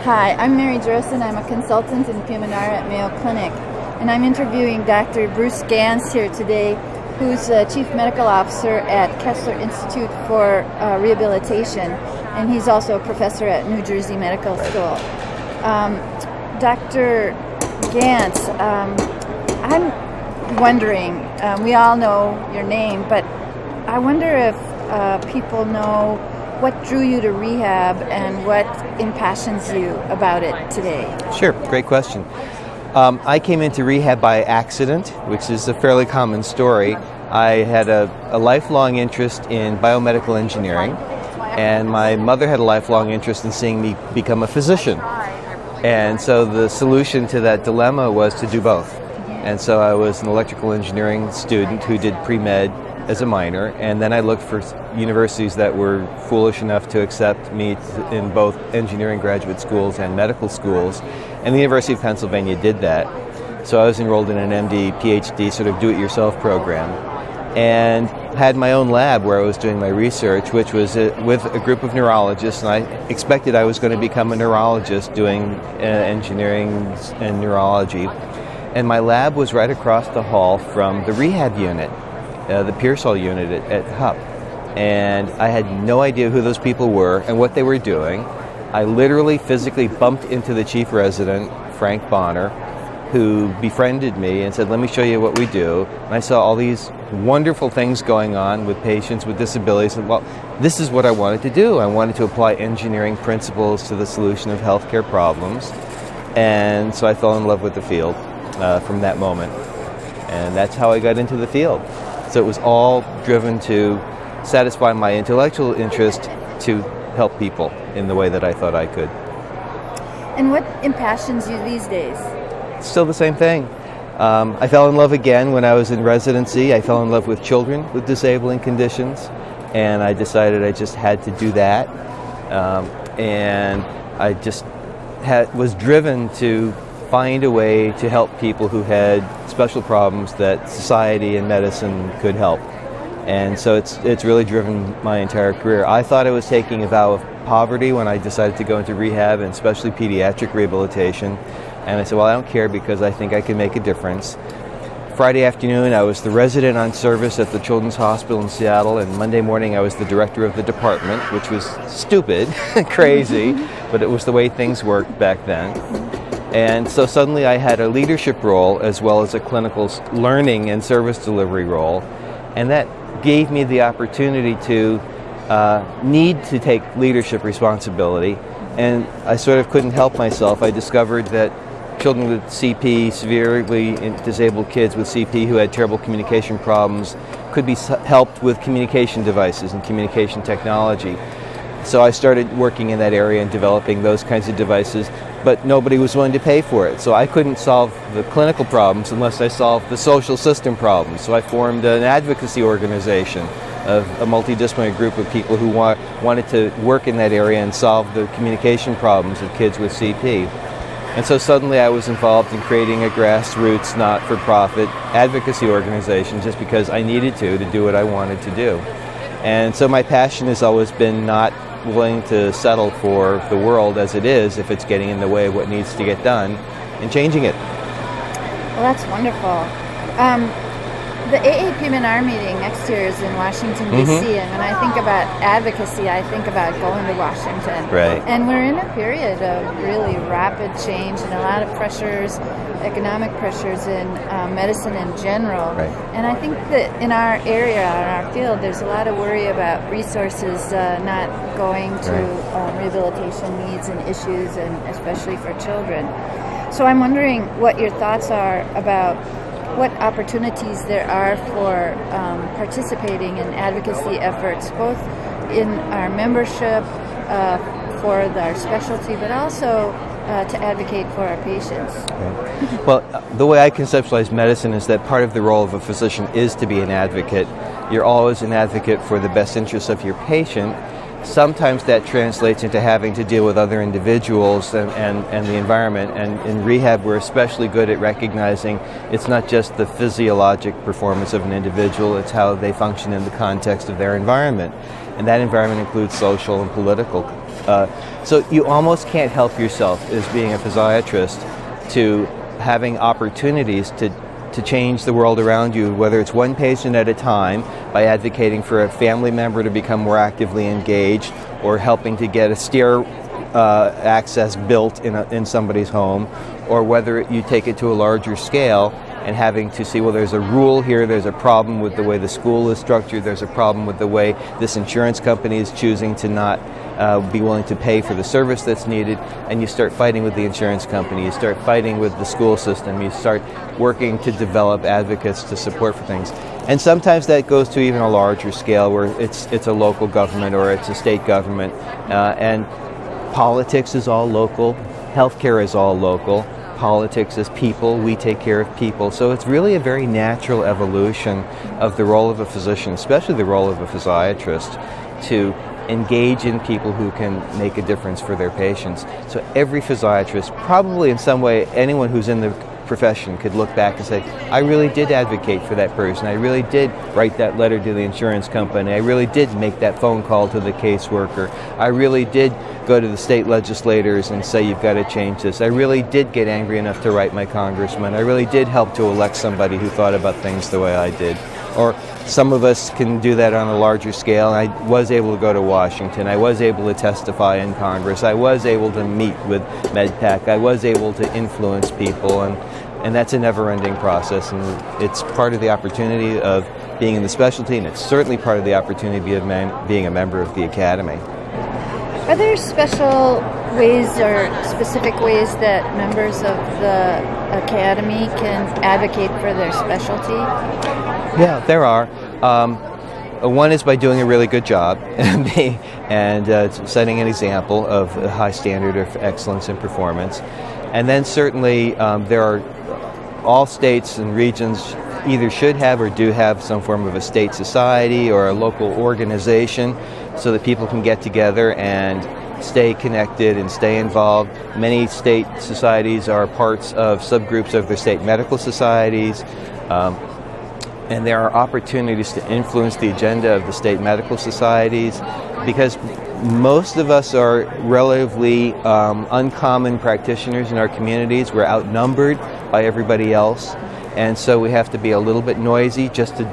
Hi, I'm Mary Jurisson. I'm a consultant in PM&R at Mayo Clinic, and I'm interviewing Dr. Bruce Gans here today, who's Chief Medical Officer at Kessler Institute for Rehabilitation, and he's also a professor at New Jersey Medical School. Dr. Gans, I'm wondering, we all know your name, but I wonder if people know what drew you to rehab and what impassions you about it today? Sure, great question. I came into rehab by accident, which is a fairly common story. I had a lifelong interest in biomedical engineering, and my mother had a lifelong interest in seeing me become a physician. And so the solution to that dilemma was to do both. And so I was an electrical engineering student who did pre-med as a minor, and then I looked for universities that were foolish enough to accept me in both engineering graduate schools and medical schools, and the University of Pennsylvania did that. So I was enrolled in an MD, PhD sort of do-it-yourself program, and had my own lab where I was doing my research, which was with a group of neurologists, and I expected I was going to become a neurologist doing engineering and neurology. And my lab was right across the hall from the rehab unit, the Pearsall unit at HUP. And I had no idea who those people were and what they were doing. I literally physically bumped into the chief resident, Frank Bonner, who befriended me and said, "Let me show you what we do." And I saw all these wonderful things going on with patients with disabilities. And well, this is what I wanted to do. I wanted to apply engineering principles to the solution of healthcare problems. And so I fell in love with the field from that moment. And that's how I got into the field. So it was all driven to satisfy my intellectual interest to help people in the way that I thought I could. And what impassions you these days? Still the same thing. I fell in love again when I was in residency. I fell in love with children with disabling conditions, and I decided I just had to do that. And I just was driven to find a way to help people who had special problems that society and medicine could help. And so it's really driven my entire career. I thought I was taking a vow of poverty when I decided to go into rehab, and especially pediatric rehabilitation. And I said, well, I don't care because I think I can make a difference. Friday afternoon, I was the resident on service at the Children's Hospital in Seattle, and Monday morning I was the director of the department, which was stupid, crazy, but it was the way things worked back then. And so suddenly I had a leadership role as well as a clinical learning and service delivery role, and that gave me the opportunity to need to take leadership responsibility, and I sort of couldn't help myself. I discovered that children with CP, severely disabled kids with CP who had terrible communication problems, could be helped with communication devices and communication technology. So I started working in that area and developing those kinds of devices, but nobody was willing to pay for it. So I couldn't solve the clinical problems unless I solved the social system problems. So I formed an advocacy organization of a multidisciplinary group of people who wanted to work in that area and solve the communication problems of kids with CP. And so suddenly I was involved in creating a grassroots, not-for-profit advocacy organization just because I needed to do what I wanted to do. And so my passion has always been not willing to settle for the world as it is if it's getting in the way of what needs to get done, and changing it. Well, that's wonderful. The AAPM&R meeting next year is in Washington, D.C., and when I think about advocacy, I think about going to Washington. Right. And we're in a period of really rapid change and a lot of pressures, economic pressures in medicine in general. Right. And I think that in our area, in our field, there's a lot of worry about resources not going to rehabilitation needs and issues, and especially for children. So I'm wondering what your thoughts are about what opportunities there are for participating in advocacy efforts, both in our membership, for our specialty, but also to advocate for our patients. Okay. Well, the way I conceptualize medicine is that part of the role of a physician is to be an advocate. You're always an advocate for the best interests of your patient. Sometimes that translates into having to deal with other individuals and the environment. And in rehab, we're especially good at recognizing it's not just the physiologic performance of an individual, it's how they function in the context of their environment. And that environment includes social and political So you almost can't help yourself as being a physiatrist to having opportunities to change the world around you, whether it's one patient at a time by advocating for a family member to become more actively engaged, or helping to get a stair access built in somebody's home, or whether you take it to a larger scale and having to see, well, there's a rule here, there's a problem with the way the school is structured, there's a problem with the way this insurance company is choosing to not be willing to pay for the service that's needed, and you start fighting with the insurance company, you start fighting with the school system, you start working to develop advocates to support for things. And sometimes that goes to even a larger scale where it's a local government or it's a state government, and politics is all local, healthcare is all local. Politics is people, we take care of people. So it's really a very natural evolution of the role of a physician, especially the role of a physiatrist, to engage in people who can make a difference for their patients. So every physiatrist, probably in some way, anyone who's in the profession could look back and say, I really did advocate for that person. I really did write that letter to the insurance company. I really did make that phone call to the caseworker. I really did go to the state legislators and say, you've got to change this. I really did get angry enough to write my congressman. I really did help to elect somebody who thought about things the way I did. Or some of us can do that on a larger scale. I was able to go to Washington. I was able to testify in Congress. I was able to meet with MedPAC. I was able to influence people, and that's a never-ending process, and it's part of the opportunity of being in the specialty, and it's certainly part of the opportunity of being a member of the Academy. Are there special ways or specific ways that members of the Academy can advocate for their specialty? Yeah, there are. One is by doing a really good job and setting an example of a high standard of excellence in performance. And then certainly there are all states and regions either should have or do have some form of a state society or a local organization so that people can get together and stay connected and stay involved. Many state societies are parts of subgroups of their state medical societies, and there are opportunities to influence the agenda of the state medical societies, because most of us are relatively uncommon practitioners in our communities. We're outnumbered by everybody else, and so we have to be a little bit noisy just to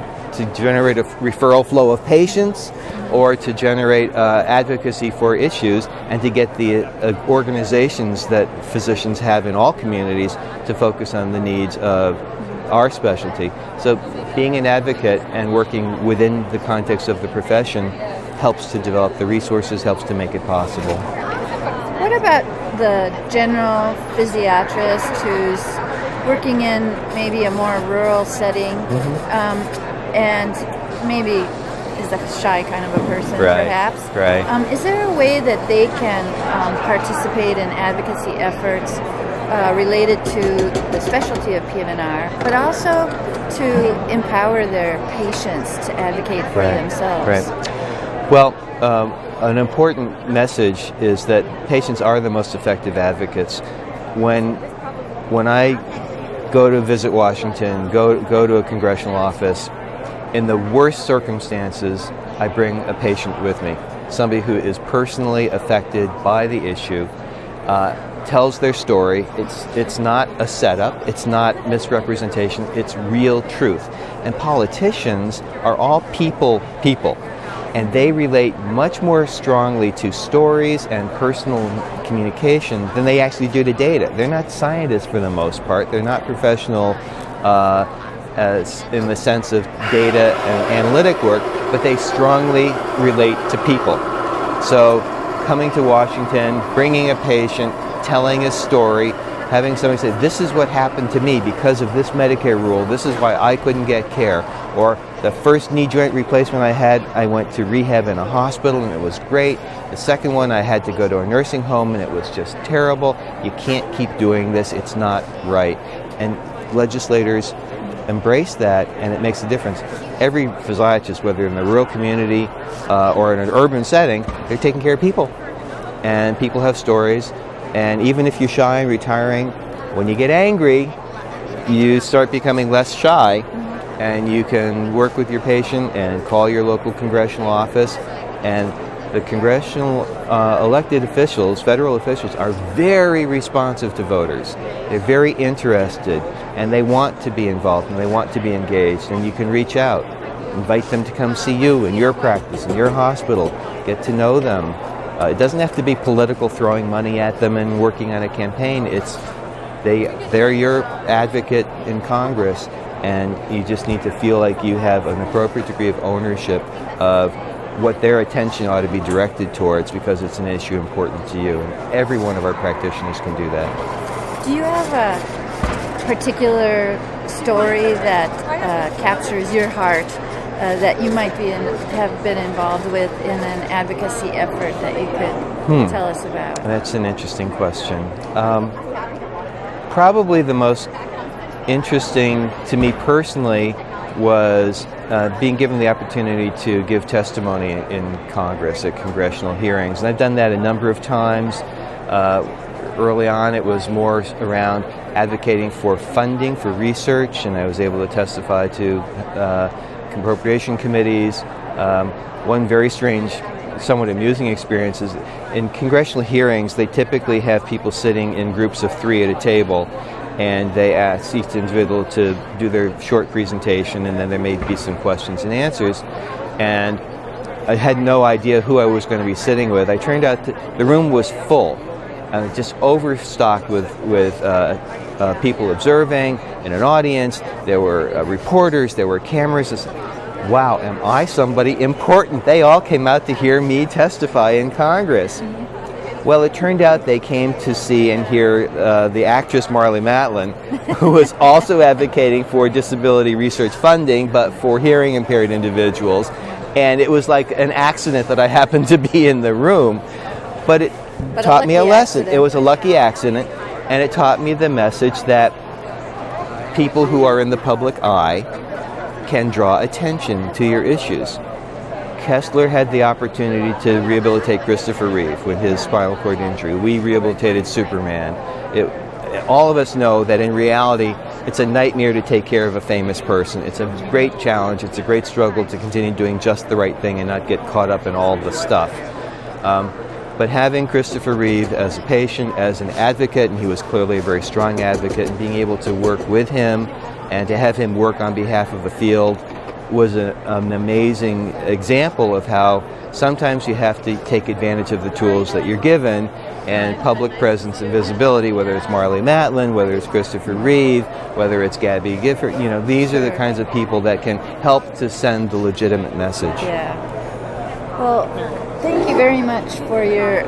generate a referral flow of patients or to generate advocacy for issues, and to get the organizations that physicians have in all communities to focus on the needs of our specialty. So being an advocate and working within the context of the profession helps to develop the resources, helps to make it possible. What about the general physiatrist who's working in maybe a more rural setting, and maybe is a shy kind of a person, perhaps? Right. Is there a way that they can participate in advocacy efforts related to the specialty of PM&R, but also to empower their patients to advocate for themselves? Right. Well, an important message is that patients are the most effective advocates. When I go to visit Washington, go to a congressional office, in the worst circumstances, I bring a patient with me, somebody who is personally affected by the issue, tells their story. It's not a setup, it's not misrepresentation, it's real truth. And politicians are all people, and they relate much more strongly to stories and personal communication than they actually do to data. They're not scientists for the most part, they're not professional as in the sense of data and analytic work, but they strongly relate to people. So coming to Washington, bringing a patient, telling a story, having somebody say, this is what happened to me because of this Medicare rule, this is why I couldn't get care, or the first knee joint replacement I had, I went to rehab in a hospital and it was great. The second one, I had to go to a nursing home and it was just terrible. You can't keep doing this, it's not right. And legislators embrace that, and it makes a difference. Every physiatrist, whether in the rural community or in an urban setting, they're taking care of people. And people have stories, and even if you're shy and retiring, when you get angry, you start becoming less shy, and you can work with your patient and call your local congressional office and the congressional elected officials, federal officials, are very responsive to voters. They're very interested, and they want to be involved, and they want to be engaged, and you can reach out. Invite them to come see you in your practice, in your hospital. Get to know them. It doesn't have to be political, throwing money at them and working on a campaign. They're your advocate in Congress, and you just need to feel like you have an appropriate degree of ownership of what their attention ought to be directed towards, because it's an issue important to you. And every one of our practitioners can do that. Do you have a particular story that captures your heart that you might have been involved with in an advocacy effort that you could tell us about? That's an interesting question. Probably the most interesting to me personally was being given the opportunity to give testimony in Congress at congressional hearings. And I've done that a number of times. Early on, it was more around advocating for funding for research, and I was able to testify to appropriation committees. One very strange, somewhat amusing experience is in congressional hearings, they typically have people sitting in groups of 3 at a table, and they ask each individual to do their short presentation, and then there may be some questions and answers. And I had no idea who I was going to be sitting with. I turned out the room was full, just overstocked with people observing in an audience. There were reporters, there were cameras. Wow, am I somebody important? They all came out to hear me testify in Congress. Well, it turned out they came to see and hear the actress Marlee Matlin, who was also advocating for disability research funding, but for hearing impaired individuals. And it was like an accident that I happened to be in the room. But it taught me a lesson. Accident. It was a lucky accident, and it taught me the message that people who are in the public eye can draw attention to your issues. Kessler had the opportunity to rehabilitate Christopher Reeve with his spinal cord injury. We rehabilitated Superman. All of us know that in reality, it's a nightmare to take care of a famous person. It's a great challenge. It's a great struggle to continue doing just the right thing and not get caught up in all the stuff. But having Christopher Reeve as a patient, as an advocate, and he was clearly a very strong advocate, and being able to work with him and to have him work on behalf of the field was an amazing example of how sometimes you have to take advantage of the tools that you're given, and public presence and visibility, whether it's Marlee Matlin, whether it's Christopher Reeve, whether it's Gabby Gifford, these are the kinds of people that can help to send the legitimate message. Yeah. Well, thank you very much for your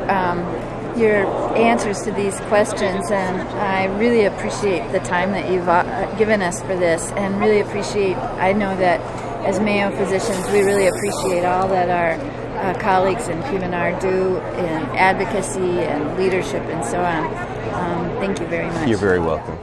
answers to these questions, and I really appreciate the time that you've given us for this, and really appreciate, I know that as Mayo physicians, we really appreciate all that our colleagues in PM&R do in advocacy and leadership and so on. Thank you very much. You're very welcome.